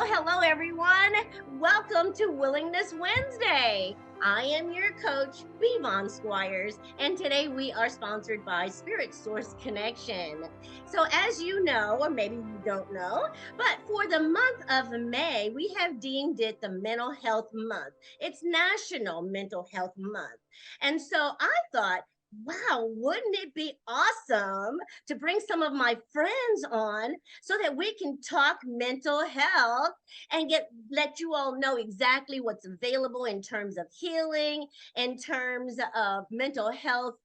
Hello, everyone. Welcome to Willingness Wednesday. I am your coach, B.Von Squires, and today we are sponsored by Spirit Source Connection. So, as you know, or maybe you don't know, but for the month of May, we have deemed it the Mental Health Month. It's National Mental Health Month. And so I thought, wow, wouldn't it be awesome to bring some of my friends on so that we can talk mental health and get let you all know exactly what's available in terms of healing, in terms of mental health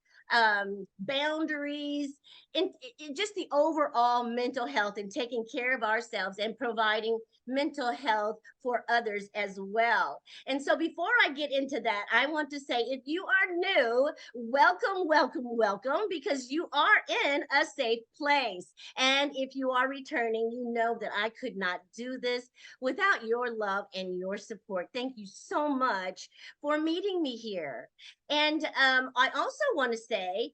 boundaries, in just the overall mental health and taking care of ourselves and providing mental health for others as well. And so before I get into that, I want to say if you are new, welcome, welcome, welcome, because you are in a safe place. And if you are returning, you know that I could not do this without your love and your support. Thank you so much for meeting me here. And I also want to say,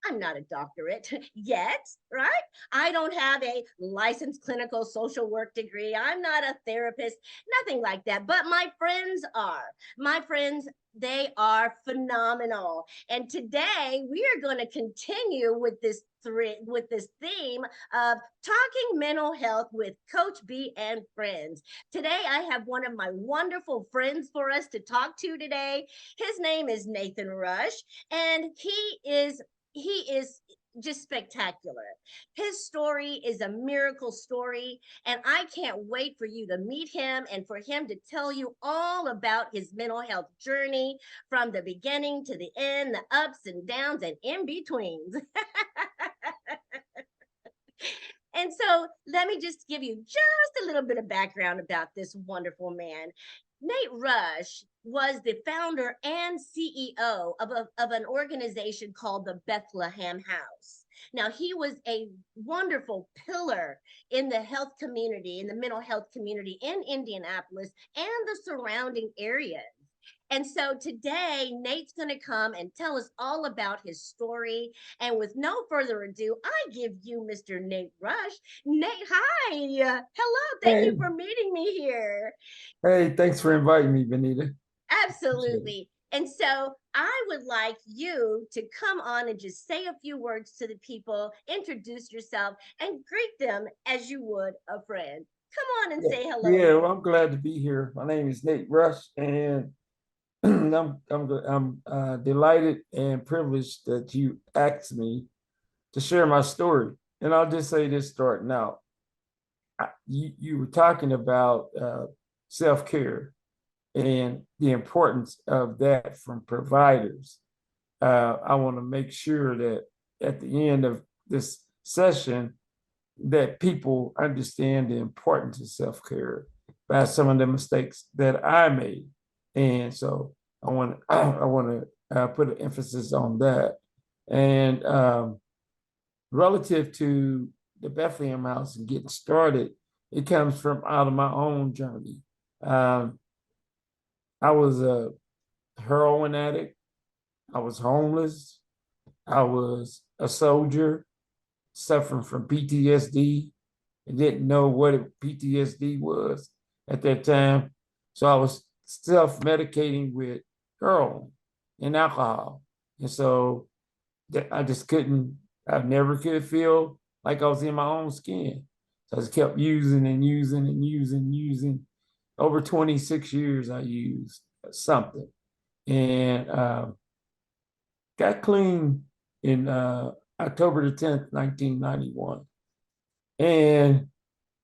I'm not a doctorate yet, right? I don't have a licensed clinical social work degree. I'm not a therapist, nothing like that. But my friends are. My friends, they are phenomenal. And today we are going to continue with this theme of talking mental health with Coach B and friends. Today I have one of my wonderful friends for us to talk to today. His name is Nathan Rush, and he is just spectacular. His story is a miracle story, and I can't wait for you to meet him and for him to tell you all about his mental health journey from the beginning to the end, the ups and downs and in betweens. And so let me just give you just a little bit of background about this wonderful man. Nate Rush was the founder and CEO of an organization called the Bethlehem House. Now, he was a wonderful pillar in the health community, in the mental health community in Indianapolis and the surrounding areas. And so today, Nate's going to come and tell us all about his story. And with no further ado, I give you Mr. Nate Rush. Nate, hi. Hello. Thank you Hey, for meeting me here. hey, thanks for inviting me, Benita. Appreciate it. Absolutely. And so I would like you to come on and just say a few words to the people, introduce yourself, and greet them as you would a friend. Come on and Yeah, say hello, yeah, well, Nate. I'm glad to be here. My name is Nate Rush, and I'm delighted and privileged that you asked me to share my story. And I'll just say this starting out. You were talking about self-care and the importance of that from providers. I want to make sure that at the end of this session, that people understand the importance of self-care by some of the mistakes that I made. And so I want to put an emphasis on that. And relative to the Bethlehem House and getting started, it comes from out of my own journey. Um, I was a heroin addict. I was homeless. I was a soldier suffering from PTSD and didn't know what PTSD was at that time. So I was self-medicating with heroin and alcohol. And so I just couldn't, I never could feel like I was in my own skin. So I just kept using and using and using and using. Over 26 years, I used something and got clean in October the 10th, 1991. And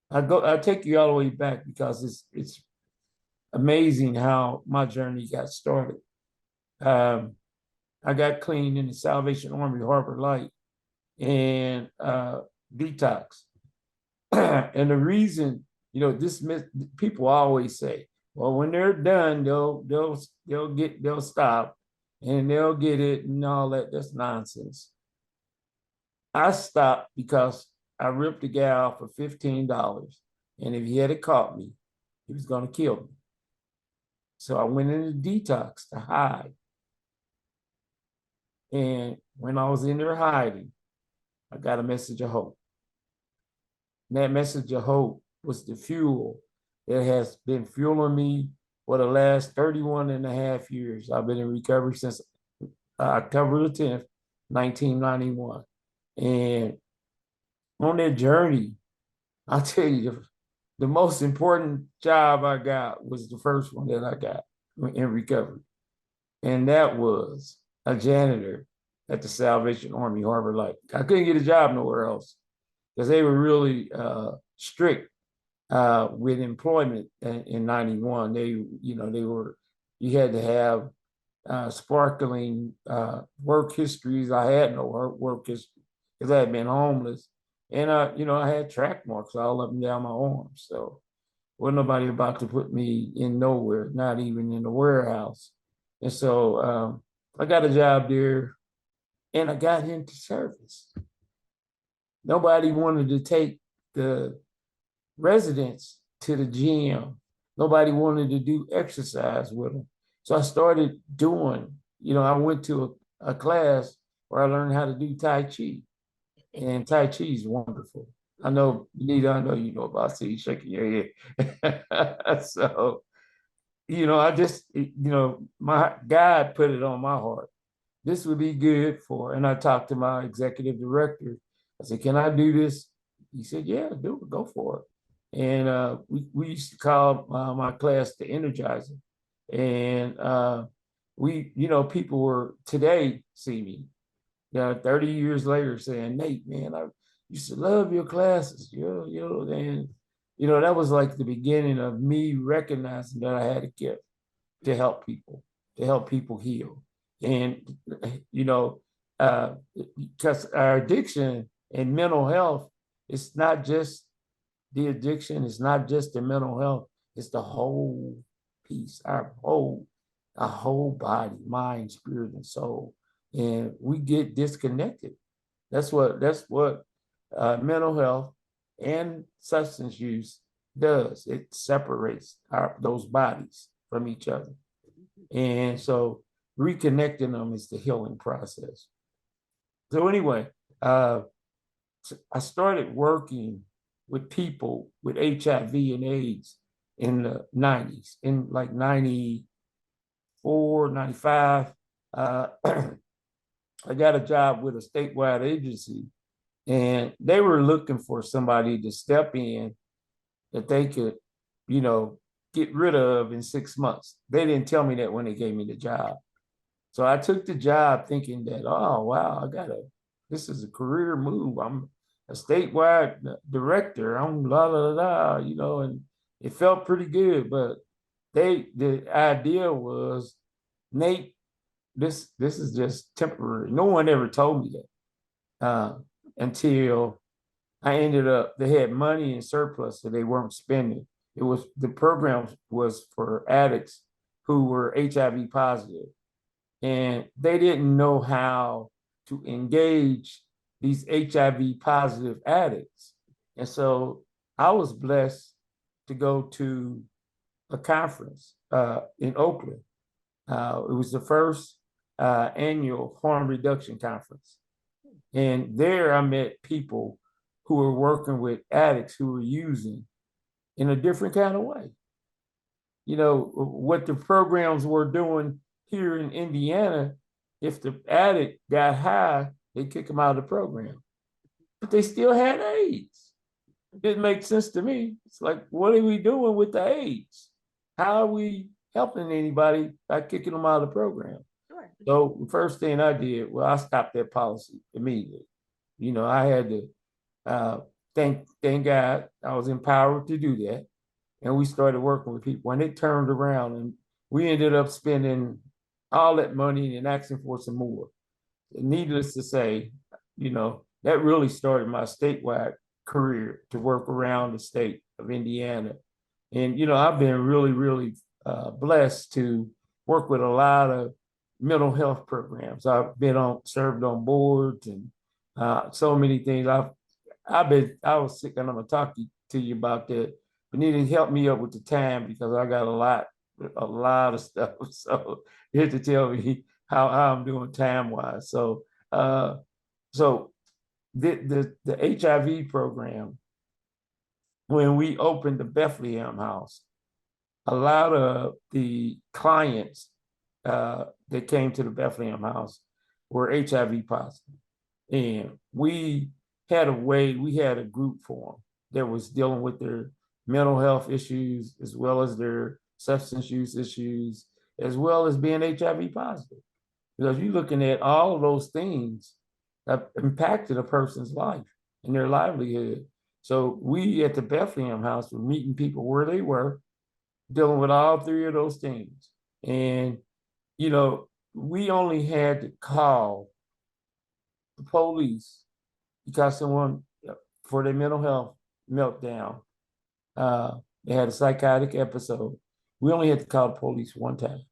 I take you all the way back because it's amazing how my journey got started. Um, I got clean in the Salvation Army Harbor Light and detox. And the reason, people always say, well, when they're done, they'll stop and they'll get it and all that. That's nonsense. I stopped because I ripped the guy off for $15. And if he had caught me, he was going to kill me. So I went into detox to hide. And when I was in there hiding, I got a message of hope. And that message of hope was the fuel that has been fueling me for the last 31 and a half years. I've been in recovery since October the 10th, 1991. And on that journey, I'll tell you, the most important job I got was the first one that I got in recovery. And that was a janitor at the Salvation Army Harbor Light. I couldn't get a job nowhere else because they were really strict with employment in 91. You had to have sparkling work histories. I had no work history because I had been homeless. And I had track marks all up and down my arms. So wasn't nobody about to put me in nowhere, not even in the warehouse. And so I got a job there and I got into service. Nobody wanted to take the residents to the gym. Nobody wanted to do exercise with them. So I started doing, I went to a class where I learned how to do Tai Chi. And Tai Chi is wonderful. I know, Nita, I know you know about it, so you shaking your head. So, I just, my God put it on my heart. This would be good for, and I talked to my executive director. I said, can I do this? He said, yeah, do it, go for it. And we used to call my class the Energizer. And people were today see me, 30 years later saying, Nate, man, I used to love your classes, and that was like the beginning of me recognizing that I had a gift to help people heal. And, because our addiction and mental health, it's not just the addiction, it's not just the mental health, it's the whole piece, our whole body, mind, spirit, and soul. And we get disconnected. That's what mental health and substance use does. It separates those bodies from each other. And so reconnecting them is the healing process. So anyway, I started working with people with HIV and AIDS in the 90s, in like 94, 95. I got a job with a statewide agency, and they were looking for somebody to step in that they could, get rid of in 6 months. They didn't tell me that when they gave me the job. So I took the job thinking that, oh, wow, this is a career move. I'm a statewide director. I'm la la la, and it felt pretty good. But the idea was, Nate, this is just temporary. No one ever told me that until I ended up. They had money in surplus that they weren't spending. The program was for addicts who were HIV positive, and they didn't know how to engage these HIV positive addicts. And so I was blessed to go to a conference in Oakland. It was the first annual harm reduction conference. And there I met people who were working with addicts who were using in a different kind of way. What the programs were doing here in Indiana, if the addict got high, they kick them out of the program. But they still had AIDS. It didn't make sense to me. It's like, what are we doing with the AIDS? How are we helping anybody by kicking them out of the program? Sure. So the first thing I did, well, I stopped that policy immediately. I had to thank God I was empowered to do that. And we started working with people, and it turned around, and we ended up spending all that money and asking for some more. And needless to say, that really started my statewide career to work around the state of Indiana. And, I've been really, really blessed to work with a lot of mental health programs. I've served on boards and so many things. I was sick, and I'm gonna talk to you about that. But need to help me up with the time because I got a lot of stuff. So you have to tell me how I'm doing time wise. So the HIV program when we opened the Bethlehem House, a lot of the clients that came to the Bethlehem House were HIV positive. And we we had a group for them that was dealing with their mental health issues, as well as their substance use issues, as well as being HIV positive. Because you're looking at all of those things that impacted a person's life and their livelihood. So we at the Bethlehem House were meeting people where they were, dealing with all three of those things. And, we only had to call the police because someone, for their mental health meltdown, they had a psychotic episode. We only had to call the police one time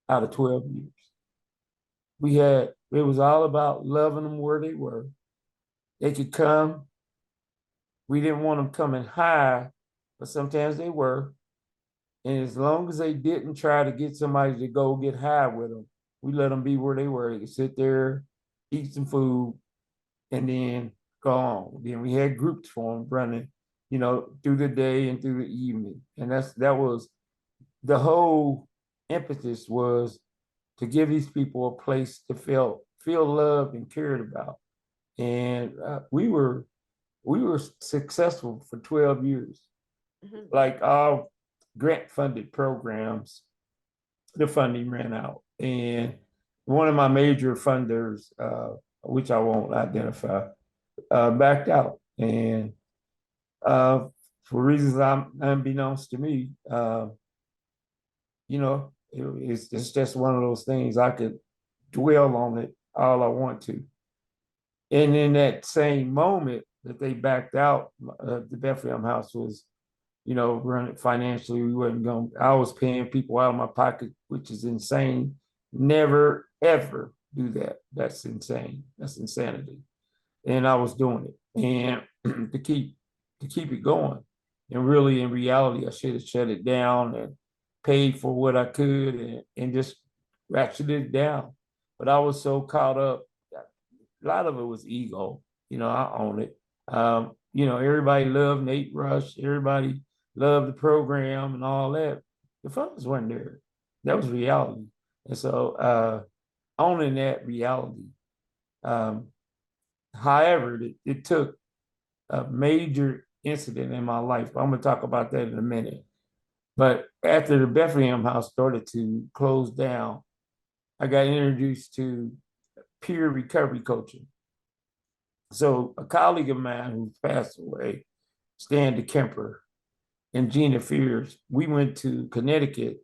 out of 12 years. It was all about loving them where they were. They could come. We didn't want them coming high, but sometimes they were. And as long as they didn't try to get somebody to go get high with them, we let them be where they were. They could sit there, eat some food, and then go on. Then we had groups for them running, through the day and through the evening. And that was the whole impetus, was to give these people a place to feel loved and cared about. And we were successful for 12 years. Mhm. Like our grant funded programs, the funding ran out. And one of my major funders, which I won't identify, backed out. And for reasons unbeknownst to me, it's just one of those things. I could dwell on it all I want to. And in that same moment that they backed out, the Bethlehem House was, running financially. We wasn't going. I was paying people out of my pocket, which is insane. Never ever do that. That's insane. That's insanity. And I was doing it, and to keep it going. And really, in reality, I should have shut it down and paid for what I could, and just ratcheted it down. But I was so caught up. A lot of it was ego. I own it. Everybody loved Nate Rush. Everybody loved the program and all that. The funds weren't there. That was reality. And so owning that reality. Um, However, it took a major incident in my life. I'm going to talk about that in a minute. But after the Bethlehem House started to close down, I got introduced to peer recovery coaching. So a colleague of mine who passed away, Stan DeKemper, and Gina Fears, we went to Connecticut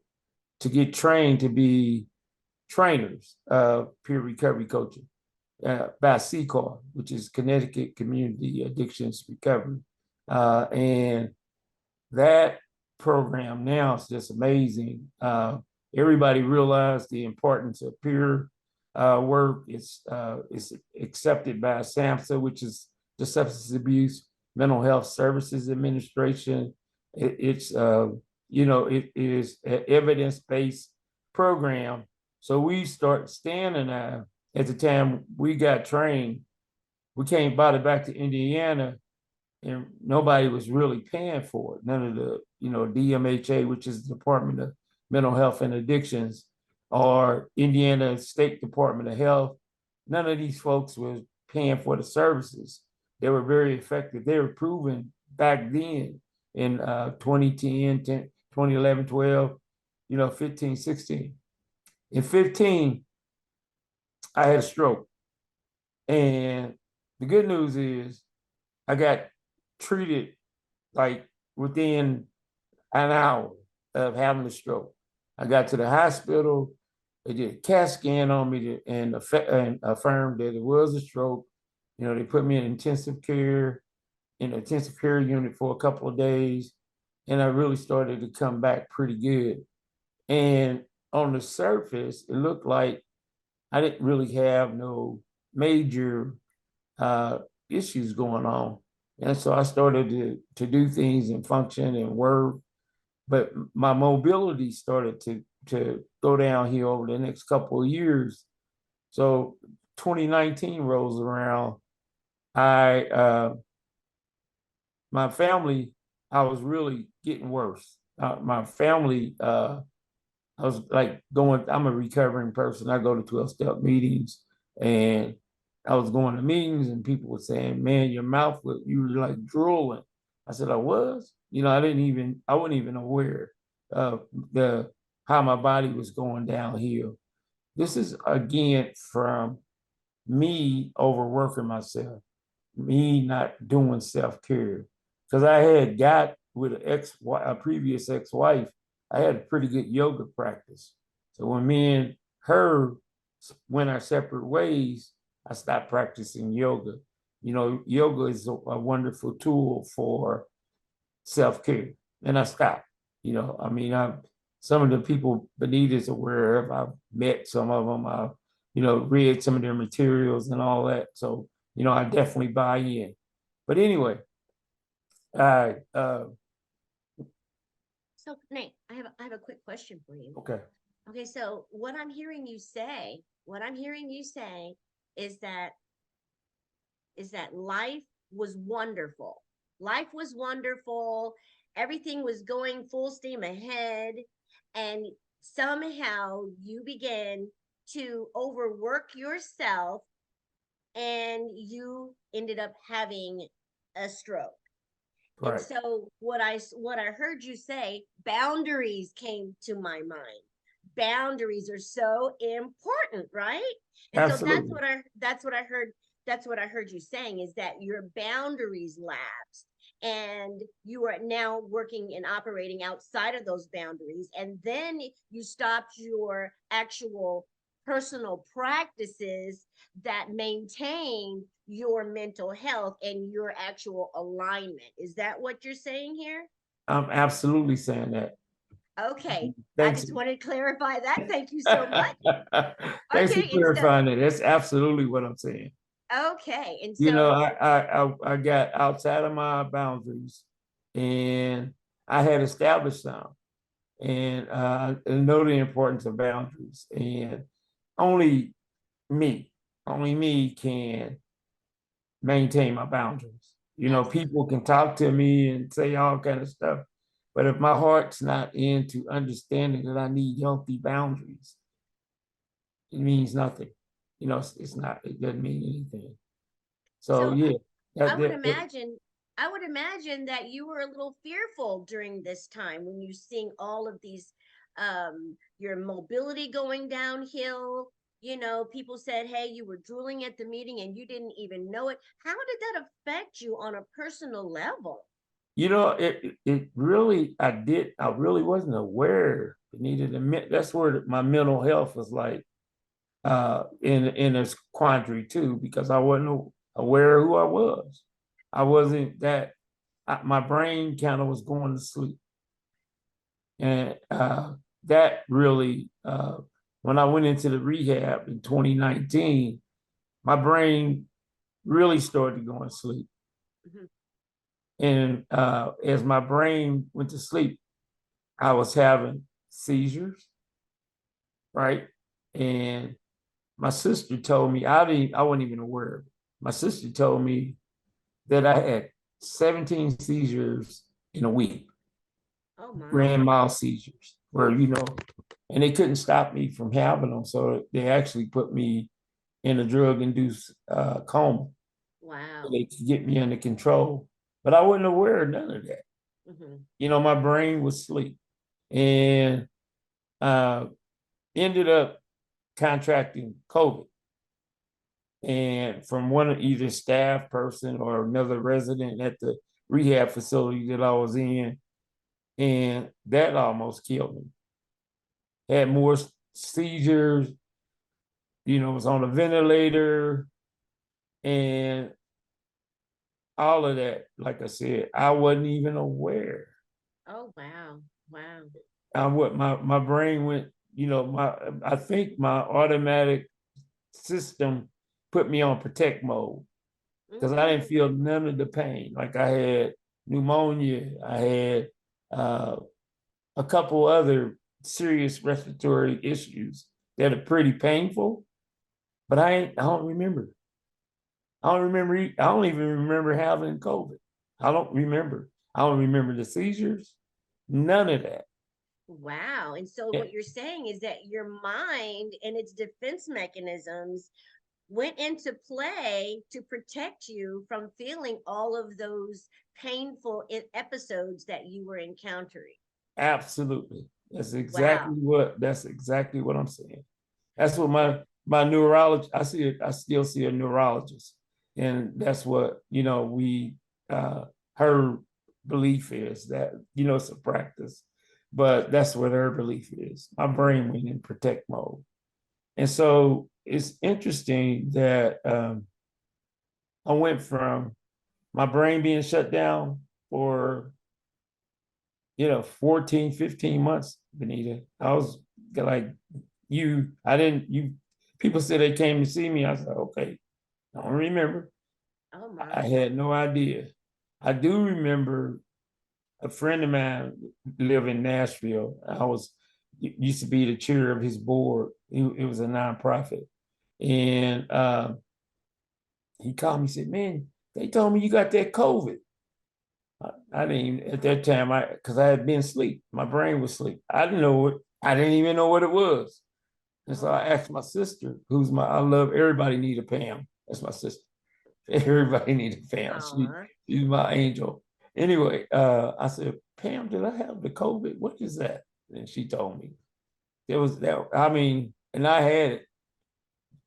to get trained to be trainers of peer recovery coaching by CCAR, which is Connecticut Community Addictions Recovery. And that program now is just amazing. Everybody realized the importance of peer work. It's accepted by SAMHSA, which is the Substance Abuse Mental Health Services Administration. It is an evidence-based program. So we start Stan and I, at the time we got trained, we came brought it back to Indiana, and nobody was really paying for it. None of the, DMHA, which is the Department of Mental Health and Addictions, or Indiana State Department of Health, none of these folks was paying for the services. They were very effective. They were proven back then in 2010, 2011, 12, 15, 16. In 15, I had a stroke. And the good news is I got treated like within an hour of having the stroke. I got to the hospital. They did a CAT scan on me and affirmed that it was a stroke. They put me in intensive care, in an intensive care unit for a couple of days, and I really started to come back pretty good. And on the surface, it looked like I didn't really have no major issues going on. And so I started to do things and function and work, but my mobility started to go downhill over the next couple of years. So 2019 rolls around. I My family I was really getting worse. My family, I was like going, I'm a recovering person. I go to 12-step meetings, and I was going to meetings and people were saying, man, your mouth was, you were like drooling. I said, I was, I wasn't even aware of how my body was going downhill. This is again from me overworking myself, me not doing self-care. Because I had got with a previous ex-wife, I had a pretty good yoga practice. So when me and her went our separate ways, I stopped practicing yoga. Yoga is a wonderful tool for self-care. And I stopped. I mean, some of the people Benita's aware of, I've met some of them, I've, read some of their materials and all that. So, I definitely buy in. But anyway, I So Nate, I have a quick question for you. okay. Okay, so what I'm hearing you say is that life was wonderful. Life was wonderful. Everything was going full steam ahead. And somehow you began to overwork yourself and you ended up having a stroke. And Right. so what I heard you say, boundaries came to my mind. Boundaries are so important, right? And so Absolutely. that's what I heard you saying, is that your boundaries lapsed and you are now working and operating outside of those boundaries, and then you stopped your actual personal practices that maintain your mental health and your actual alignment. Is that what you're saying here? I'm absolutely saying that. Okay. I Thanks. just wanted to clarify that. Thank you so much. Thanks for Okay. And so, clarifying it. That's absolutely what I'm saying. okay. And so, I got outside of my boundaries, and I had established some, and I know the importance of boundaries, and only me, only me can maintain my boundaries. absolutely. People can talk to me and say all kind of stuff, but if my heart's not into understanding that I need healthy boundaries, it means nothing. It's not. It doesn't mean anything. So So yeah, I that, would that, that- imagine, I would imagine that you were a little fearful during this time when you seeing all of these, your mobility going downhill. People said, hey, you were drooling at the meeting and you didn't even know it. How did that affect you on a personal level? it really, I really wasn't aware. It needed that's where my mental health was like in a quandary too, because I wasn't aware of who I was. I wasn't that my brain kind of was going to sleep. And that really, when I went into the rehab in 2019, my brain really started going to sleep. Mhm. And as my brain went to sleep, I was having seizures, right? And my sister told me, I wasn't even aware of it. My sister told me that I had 17 seizures in a week, Oh my. grand mal seizures, where, and they couldn't stop me from having them. So they actually put me in a drug induced coma. So Wow. they could get me under control. But I wasn't aware of none of that. Hmm. My brain was asleep. And uh, ended up contracting COVID. And from one of either staff person or another resident at the rehab facility that I was in, and that almost killed me. Had more seizures, was on a ventilator, and all of that. Like I said, I wasn't even aware. Oh wow. Wow. What my brain went, I think my automatic system put me on protect mode because I didn't Mm. feel none of the pain. Like I had pneumonia, I had uh, a couple other serious respiratory issues that are pretty painful, but I don't remember. I don't remember. I don't even remember having COVID. I don't remember. I don't remember the seizures, none of that. Wow. And so Yeah, what you're saying is that your mind and its defense mechanisms went into play to protect you from feeling all of those painful episodes that you were encountering. absolutely. Wow. That's exactly what I'm saying. That's what my neurologist, I still see a neurologist. And that's what, we her belief is that, it's a practice, but that's what her belief is. My brain went in protect mode. And so it's interesting that I went from my brain being shut down for 14, 15 months, Benita. I was like, I didn't, people said they came to see me. I said, okay, I don't remember. Oh I my. had no idea. I do remember a friend of mine lived in Nashville. Used to be the chair of his board. It was a nonprofit. And he called me and said, man, they told me you got that COVID. I didn't even, at that time, because I had been asleep. My brain was asleep. I didn't know it. I didn't even know what it was. And so Oh I my. asked my sister, I love everybody need a Pam. That's my sister. Everybody need a Pam. Oh. She's my angel. Anyway, I said, Pam, did I have the COVID? What is that? And she told me. It was that, I mean, and I had it,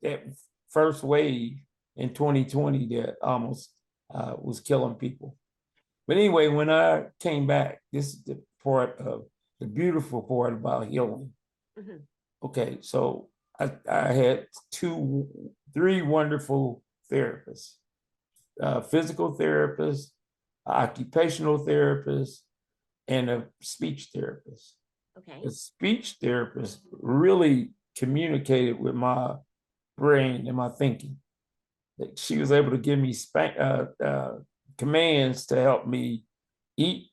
that first wave in 2020 that almost was killing people. But anyway, when I came back, this is the beautiful part about healing. Mhm. Okay, so I had three wonderful therapists, physical therapist, occupational therapist, and a speech therapist. Okay. The speech therapist really communicated with my brain and my thinking. She was able to give me commands to help me eat,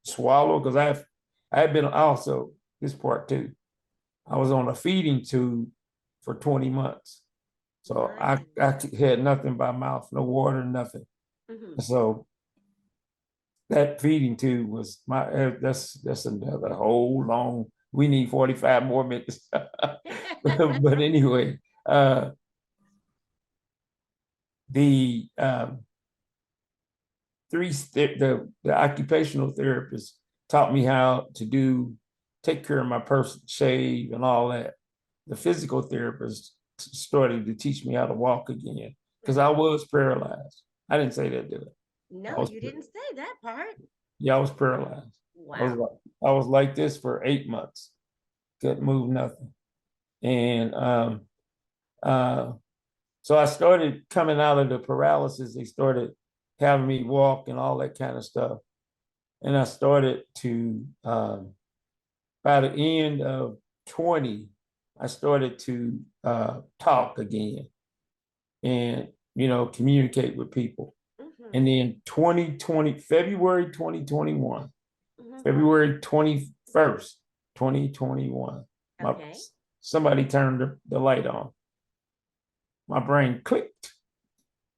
swallow, because I had been also, this part too, I was on a feeding tube for 20 months. So My I goodness. had nothing by mouth, no water, nothing. Mhm. So that feeding tube was that's another whole long, we need 45 more minutes. But anyway, the the occupational therapist taught me how to take care of my person, shave and all that. The physical therapist started to teach me how to walk again because I Mhm. was paralyzed. I didn't say that, did I? No, you didn't say that part. Yeah, I was paralyzed. I was Wow. like, I was like this for 8 months, couldn't move nothing. And uh, so I started coming out of the paralysis. They started having me walk and all that kind of stuff. And I started to, by the end of 20, I started to talk again and, communicate with people. Mhm. And then 2020, February 2021, Mhm. February 21st, 2021, my, Okay. somebody turned the light on. My brain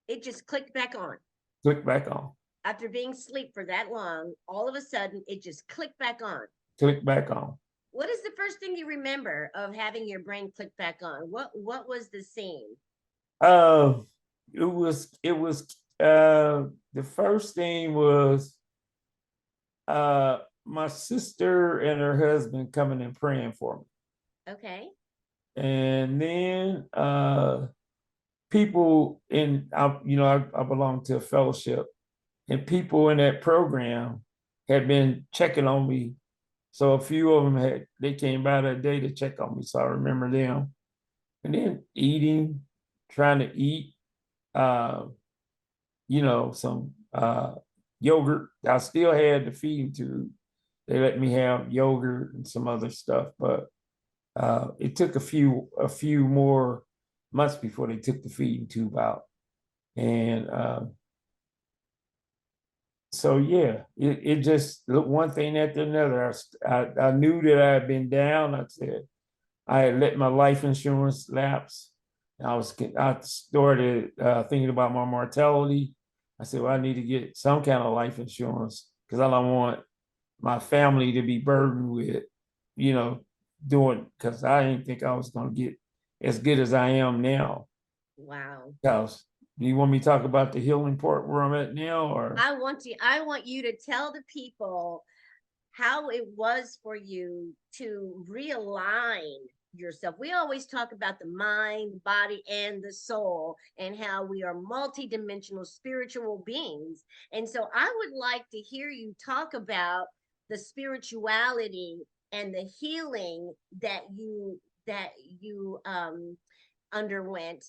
It just clicked back on. clicked back on, After being asleep for that long, all of a sudden it just clicked back on. clicked back on. What is the first thing you remember of having your brain click back on? What was the scene? Uh, it was the first thing was my sister and her husband coming and praying for me. Okay. And then people I belong to a fellowship, and people in that program had been checking on me. So a few of them they came by that day to check on me. So I remember them. And then trying to eat uh, some yogurt. I still had the feeding tube. They let me have yogurt and some other stuff, but it took a few more months before they took the feeding tube out. And so yeah, it just looked one thing after another. I knew that I had been down. I said I had let my life insurance lapse. I started thinking about my mortality. I said, well, I need to get some kind of life insurance because I don't want my family to be burdened with, you know, doing, because I didn't think I was going to get as good as I am now. Wow. Because do you want me to talk about the healing part where I'm at now, or? I want you to tell the people how it was for you to realign yourself. We always talk about the mind, the body, and the soul, and how we are multidimensional spiritual beings. And so I would like to hear you talk about the spirituality and the healing that you underwent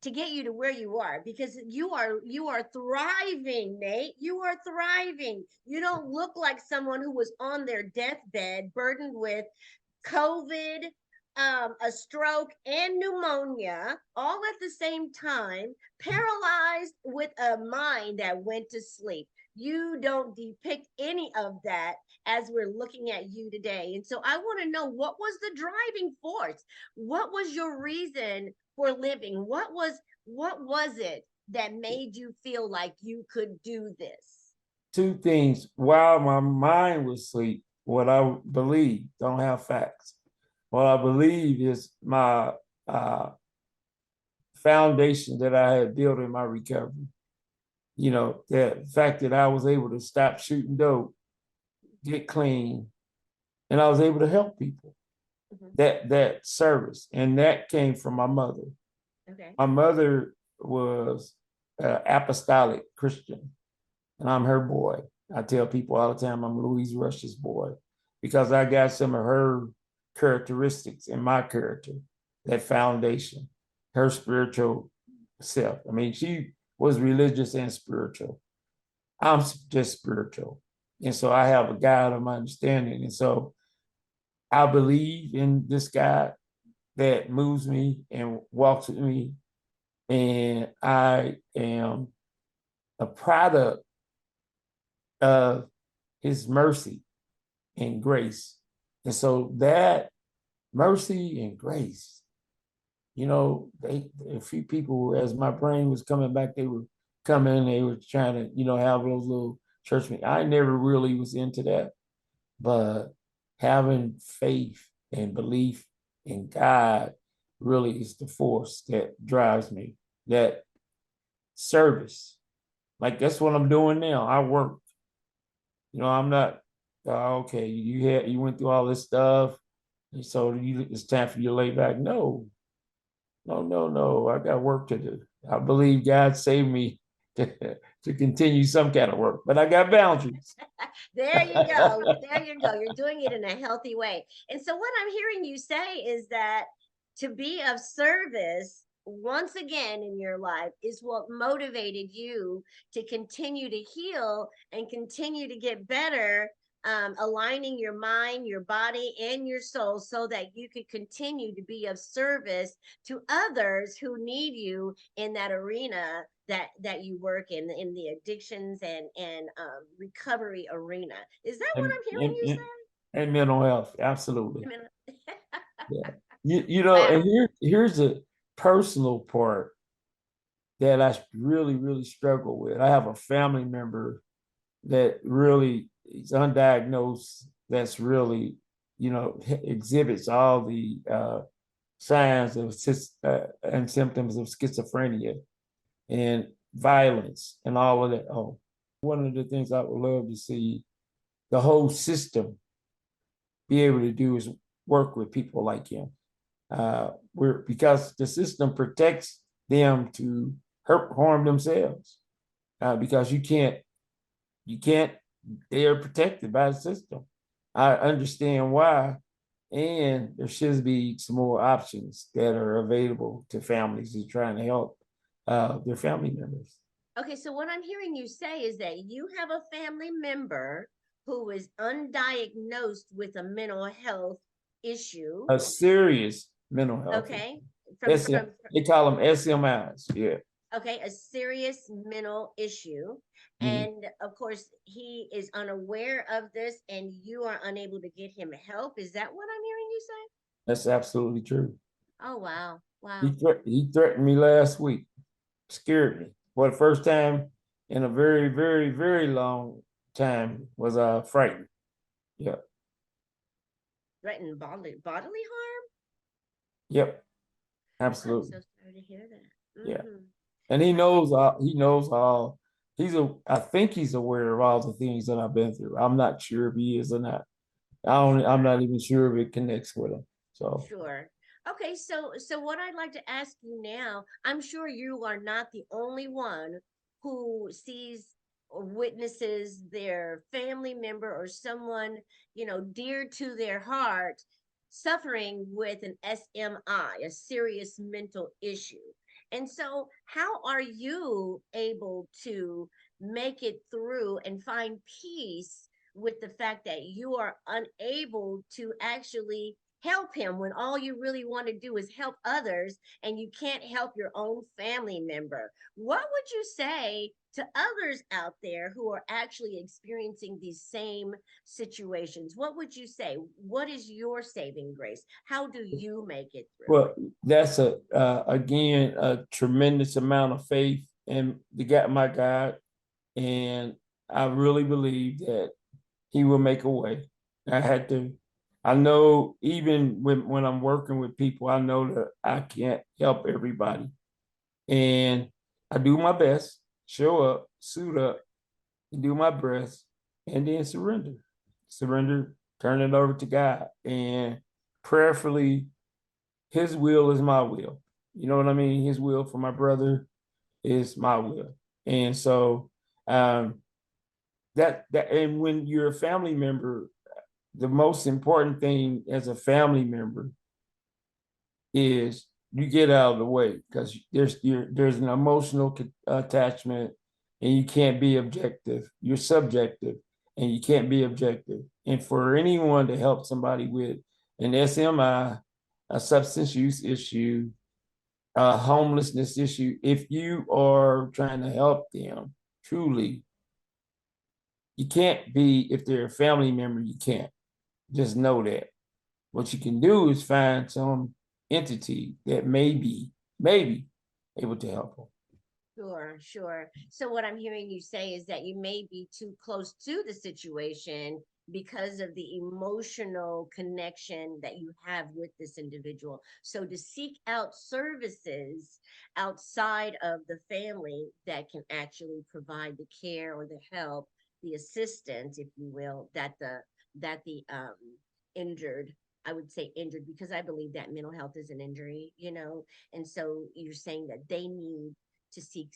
to get you to where you are, because you are thriving, Nate. You are thriving. You don't look like someone who was on their deathbed burdened with COVID, a stroke, and pneumonia all at the same time, paralyzed with a mind that went to sleep. You don't depict any of that as we're looking at you today. And so I want to know, what was the driving force? What was your reason for living? What was it that made you feel like you could do this? Two things. While my mind was asleep, what I believe, don't have facts. What I believe is my uh, foundation that I had built in my recovery. You know, the fact that I was able to stop shooting dope, get clean, and I was able to help people. Mhm. That service, and that came from my mother. Okay. My mother was apostolic Christian, and I'm her boy. I tell people all the time I'm Louise Rush's boy because I got some of her characteristics in my character, that foundation, her spiritual self. I mean, she was religious and spiritual. I'm just spiritual. And so I have a God of my understanding. And so I believe in this God that moves me and walks with me. And I am a product of his mercy and grace. And so that mercy and grace, you know, a few people, as my brain was coming back, they were coming, they were trying to, you know, have those little church meetings. I never really was into that, but having faith and belief in God really is the force that drives me. That service, like that's what I'm doing now. I work. You know, I'm not okay. You went through all this stuff, and so it's time for you to lay back. No, no, no, no. I got work to do. I believe God saved me to continue some kind of work, but I got boundaries. There you go. There you go. You're doing it in a healthy way. And so, what I'm hearing you say is that to be of service once again in your life is what motivated you to continue to heal and continue to get better, aligning your mind, your body, and your soul so that you could continue to be of service to others who need you in that arena that you work in the addictions and recovery arena. Is that what and, I'm hearing and, you and, and mental health, absolutely. say? Yeah. You know, and Wow. here's a personal part that I really, really struggle with. I have a family member that really is undiagnosed, that's really, you know, exhibits all the signs of and symptoms of schizophrenia and violence and all of that. Oh, one of the things I would love to see the whole system be able to do is work with people like him. We're because the system protects them to harm themselves because you can't they are protected by the system. I understand why, and there should be some more options that are available to families who are trying to help their family members. Okay, so what I'm hearing you say is that you have a family member who is undiagnosed with a mental health issue. A serious mental health issue. Okay, from from They call them SMIs. Yeah. okay, a serious mental issue. Mhm. And of course, he is unaware of this, and you are unable to get him help. Is that what I'm hearing you say? That's absolutely true. Oh, wow. He Wow. he threatened me last week, scared me for the first time in a very, very, very long. time was frightened. Yeah. Threatened bodily harm? Yep. I'm so Absolutely. sorry to hear that. Yeah. Mm-hmm. And he knows all I think he's aware of all the things that I've been through. I'm not sure if he is or not. I'm Sure. not even sure if it connects with him. So Sure. Okay, so what I'd like to ask you now, I'm sure you are not the only one who sees or witnesses their family member or someone, dear to their heart suffering with an SMI, a serious mental issue. And so, how are you able to make it through and find peace with the fact that you are unable to actually help him when all you really want to do is help others and you can't help your own family member? What would you say to others out there who are actually experiencing these same situations? What would you say? What is your saving grace? How do you make it through? well, that's a again a tremendous amount of faith in my God, and I really believe that He will make a way. I had to. I know even when I'm working with people, I know that I can't help everybody, and I do my best, show up, suit up, do my best, and then surrender. Surrender, turn it over to God, and prayerfully His will is my will. You know what I mean? His will for my brother is my will. And so um and when you're a family member, the most important thing as a family member is you get out of the way because there's an emotional attachment, and you can't be objective. You're subjective, and you can't be objective. And for anyone to help somebody with an SMI, a substance use issue, a homelessness issue, if you are trying to help them truly, you can't be, if they're a family member, you can't. Just know that. What you can do is find some entity that maybe able to help them. Sure, sure. So what I'm hearing you say is that you may be too close to the situation because of the emotional connection that you have with this individual. So to seek out services outside of the family that can actually provide the care or the help, the assistance, if you will, that the injured, I would say injured because I believe that mental health is an injury. And so you're saying that they need to seek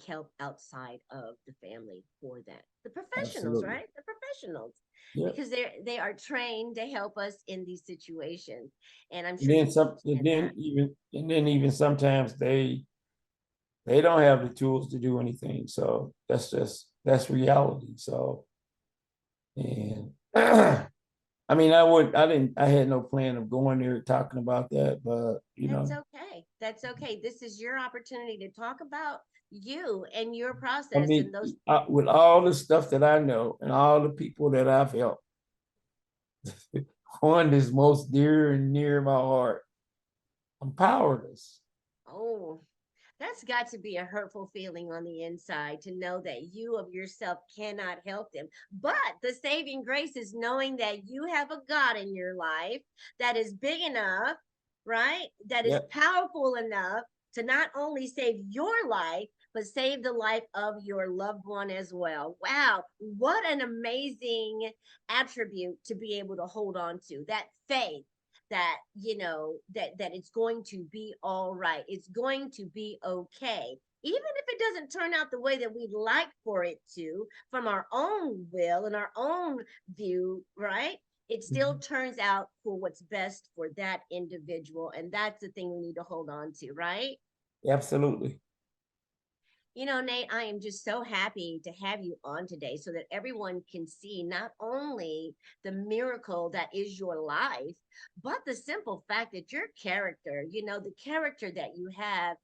help outside of the family for that. The professionals, Absolutely. right? The professionals, Yep. because they are trained to help us in these situations, and I'm And sure then you some, understand that. and then even sometimes they don't have the tools to do anything. So that's reality. So and I mean, I had no plan of going there talking about that, but That's okay. That's okay. This is your opportunity to talk about you and your I process mean, and those. with all the stuff that I know and all the people that I've helped, one is most dear and near my heart. I'm powerless. Oh, that's got to be a hurtful feeling on the inside to know that you of yourself cannot help them. But the saving grace is knowing that you have a God in your life that is big enough, right? That is Yep, powerful enough to not only save your life, but save the life of your loved one as well. Wow, what an amazing attribute to be able to hold on to, that faith that that it's going to be all right, it's going to be okay, even if it doesn't turn out the way that we'd like for it to from our own will and our own view, right? It still turns out for what's best for that individual, and that's the thing we need to hold on to, right? absolutely. Nate, I am just so happy to have you on today so that everyone can see not only the miracle that is your life, but the simple fact that your character, the character that you have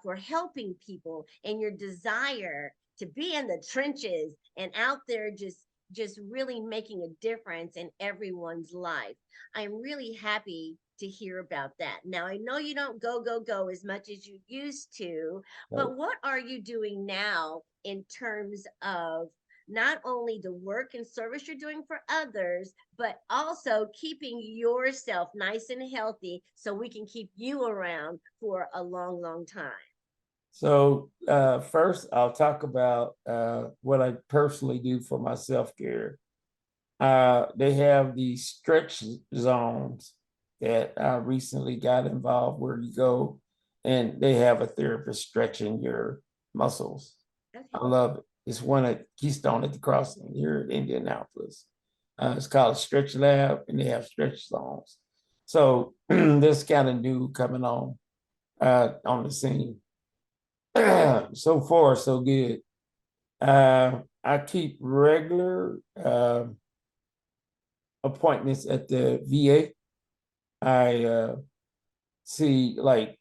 for helping people and your desire to be in the trenches and out there just really making a difference in everyone's life. I'm really happy to hear about that. Now, I know you don't go as much as you used to, but No. what are you doing now in terms of not only the work and service you're doing for others, but also keeping yourself nice and healthy so we can keep you around for a long, long time. So first, I'll talk about what I personally do for my self-care. They have these stretch zones that I recently got involved where you go and they have a therapist stretching your muscles. Okay. I love it. It's one at Keystone at the Crossing here in Indianapolis. It's called a Stretch Lab, and they have stretch zones. So this kind of new coming on the scene. So far, so good. I keep regular appointments at the VA. I see like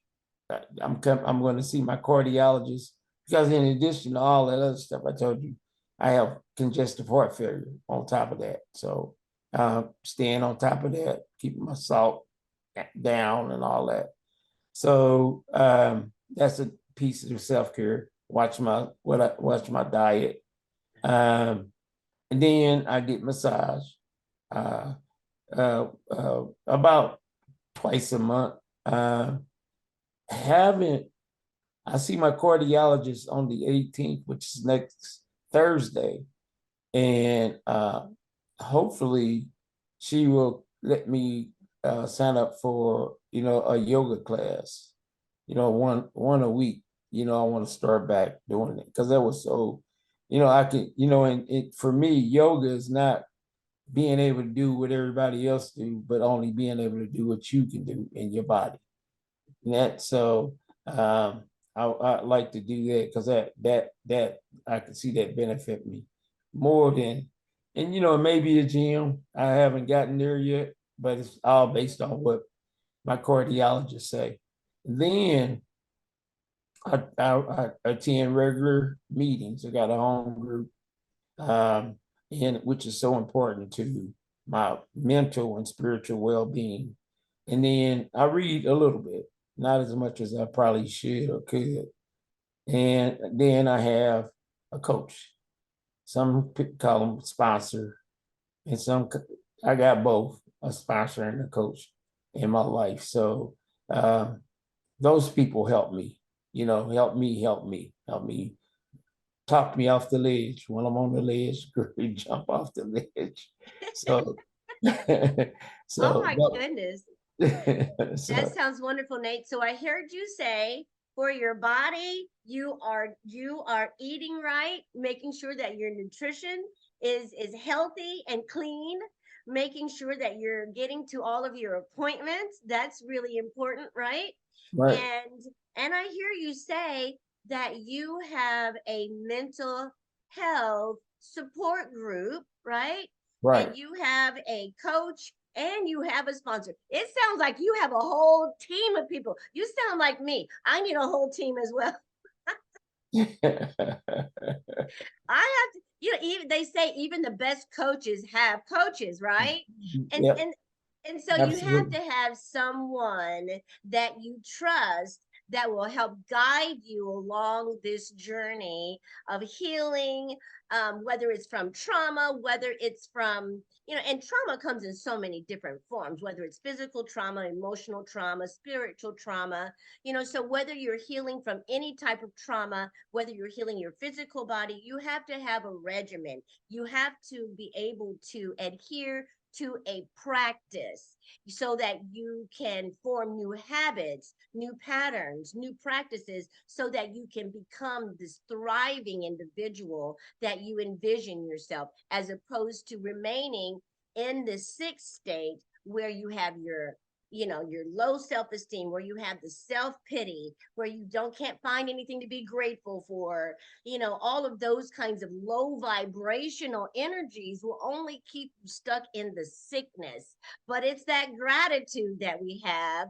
I'm going to see my cardiologist because in addition to all that other stuff I told you, I have congestive heart failure on top of that. So staying on top of that, keeping my salt down and all that. So that's a piece of self-care. Watch my diet. And then I get massage uh, about twice a month. Haven't I see my cardiologist on the 18th, which is next Thursday, and hopefully she will let me sign up for a yoga class, one a week. I want to start back doing it because that was so, I can, and it for me, yoga is not being able to do what everybody else do, but only being able to do what you can do in your body. And that so I like to do that because that I can see that benefit me more than, and maybe a gym. I haven't gotten there yet, but it's all based on what my cardiologist say. Then I attend regular meetings. I got a home group, and which is so important to my mental and spiritual well-being. And then I read a little bit, not as much as I probably should or could. And then I have a coach. Some call them sponsor, and I got both a sponsor and a coach in my life. So those people help me, help me talk me off the ledge. When I'm on the ledge, jump off the ledge. So, Oh so, my goodness. That so sounds wonderful, Nate. So I heard you say for your body, you are eating right, making sure that your nutrition is healthy and clean, making sure that you're getting to all of your appointments. That's really important, right? right, And and I hear you say that you have a mental health support group, right? right. And you have a coach and you have a sponsor. It sounds like you have a whole team of people. You sound like me. I need a whole team as well. I have to, even they say even the best coaches have coaches, right? And Yep, and and so you have absolutely. to have someone that you trust that will help guide you along this journey of healing, whether it's from trauma, whether it's from, and trauma comes in so many different forms, whether it's physical trauma, emotional trauma, spiritual trauma, so whether you're healing from any type of trauma, whether you're healing your physical body, you have to have a regimen. You have to be able to adhere to a practice so that you can form new habits, new patterns, new practices, so that you can become this thriving individual that you envision yourself, as opposed to remaining in the sick state where you have your low self-esteem, where you have the self-pity, where you can't find anything to be grateful for. All of those kinds of low vibrational energies will only keep you stuck in the sickness. But it's that gratitude that we have,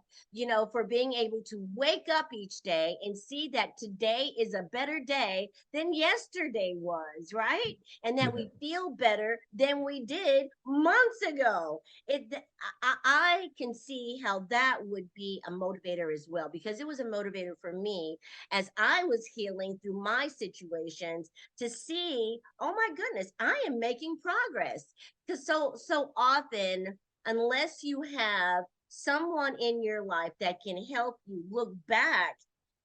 for being able to wake up each day and see that today is a better day than yesterday was, right? And that we feel better than we did months ago. I can see see how that would be a motivator as well, because it was a motivator for me as I was healing through my situations to see, oh my goodness, I am making progress. Because so often, unless you have someone in your life that can help you look back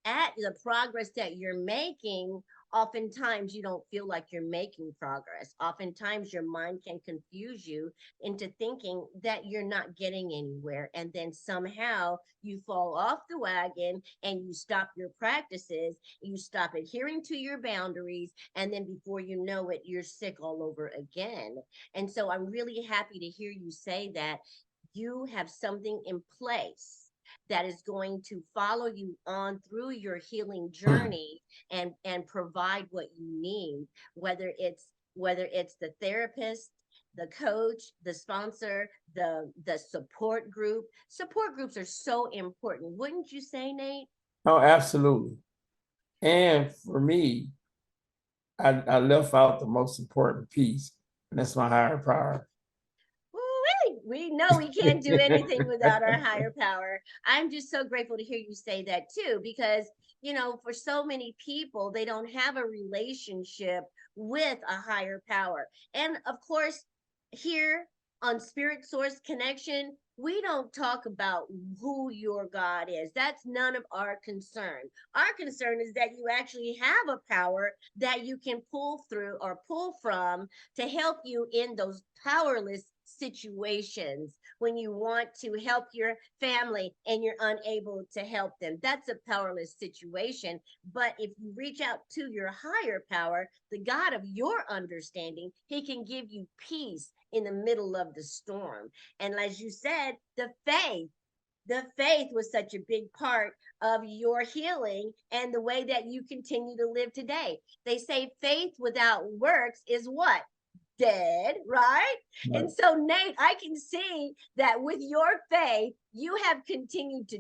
at the progress that you're making, oftentimes you don't feel like you're making progress. Oftentimes your mind can confuse you into thinking that you're not getting anywhere. And then somehow you fall off the wagon and you stop your practices, you stop adhering to your boundaries. And then before you know it, you're sick all over again. And so I'm really happy to hear you say that you have something in place that is going to follow you on through your healing journey and provide what you need, whether it's the therapist, the coach, the sponsor, the support group. Support groups are so important, wouldn't you say, Nate? Oh, absolutely. And for me, I left out the most important piece, and that's my higher power. We know we can't do anything without our higher power. I'm just so grateful to hear you say that too, because, for so many people, they don't have a relationship with a higher power. And of course, here on Spirit Source Connection, we don't talk about who your God is. That's none of our concern. Our concern is that you actually have a power that you can pull through or pull from to help you in those powerless situations when you want to help your family and you're unable to help them. That's a powerless situation. But if you reach out to your higher power, the God of your understanding, he can give you peace in the middle of the storm. And as you said, the faith was such a big part of your healing and the way that you continue to live today. They say faith without works is what? Dead, right? Right. And so, Nate, I can see that with your faith, you have continued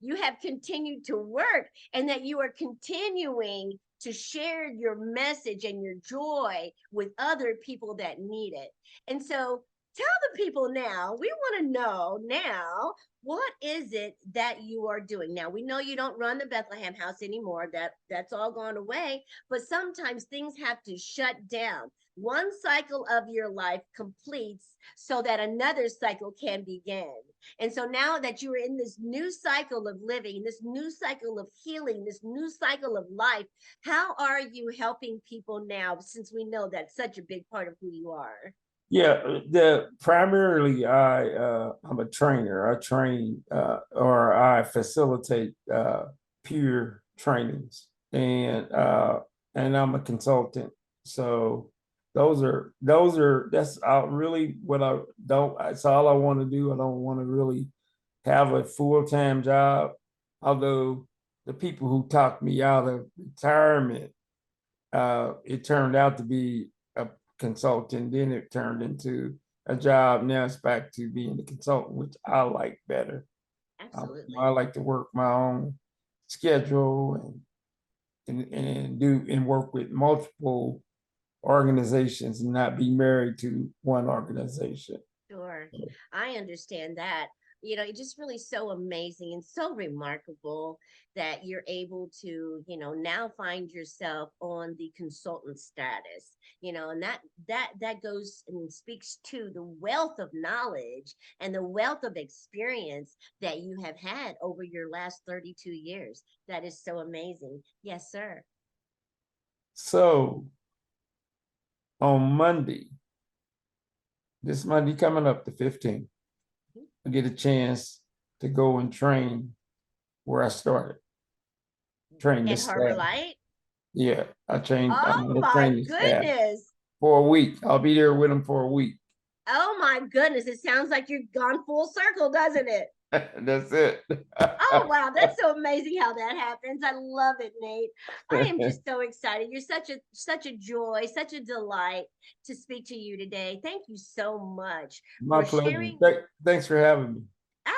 you have continued to work, and that you are continuing to share your message and your joy with other people that need it. And so, tell the people now, we want to know now, what is it that you are doing now? We know you don't run the Bethlehem House anymore. That's all gone away, but sometimes things have to shut down. One cycle of your life completes so that another cycle can begin. And so now that you are in this new cycle of living, this new cycle of healing, this new cycle of life, how are you helping people now, since we know that's such a big part of who you are? Yeah, the primarily I'm a trainer. I train or I facilitate peer trainings, and I'm a consultant. So that's really what I don't. That's all I want to do. I don't want to really have a full-time job. Although the people who talked me out of retirement, it turned out to be a consultant. Then it turned into a job. Now it's back to being a consultant, which I like better. Absolutely. I like to work my own schedule and do and work with multiple organizations and not be married to one organization. Sure. I understand that. It's just really so amazing and so remarkable that you're able to, now find yourself on the consultant status, and that goes and speaks to the wealth of knowledge and the wealth of experience that you have had over your last 32 years. That is so amazing. Yes, sir. So on Monday, this Monday coming up, the 15th, I get a chance to go and train where I started. Train the And Harbor staff. Light. Yeah, I'm Oh gonna my train the staff goodness. for a week. I'll be there with them for a week. Oh my goodness. It sounds like you've gone full circle, doesn't it? That's it. Oh wow, that's so amazing how that happens. I love it, Nate. I am just so excited. You're such a joy, such a delight to speak to you today. Thank you so much My for pleasure. sharing. Thanks for having me.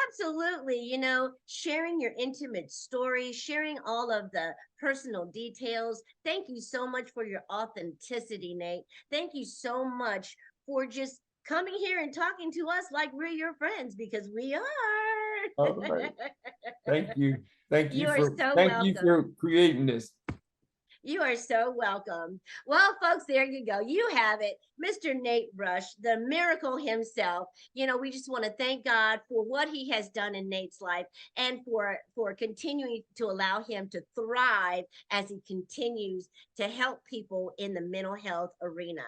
Absolutely, sharing your intimate story, sharing all of the personal details. Thank you so much for your authenticity, Nate. Thank you so much for just coming here and talking to us like we're your friends, because we are. All right. Thank you. Thank you You are for so thank you welcome. for creating this. You are so welcome. Well, folks, there you go. You have it. Mr. Nate Rush, the miracle himself. We just want to thank God for what he has done in Nate's life and for continuing to allow him to thrive as he continues to help people in the mental health arena.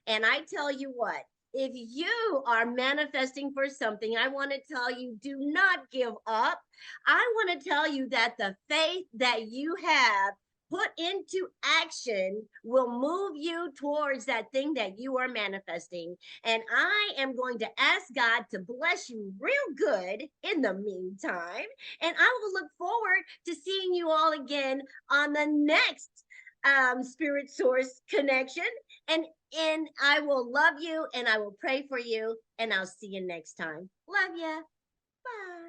And I tell you what, if you are manifesting for something, I want to tell you, do not give up. I want to tell you that the faith that you have put into action will move you towards that thing that you are manifesting. And I am going to ask God to bless you real good in the meantime. And I will look forward to seeing you all again on the next Spirit Source Connection. And I will love you and I will pray for you. And I'll see you next time. Love ya. Bye.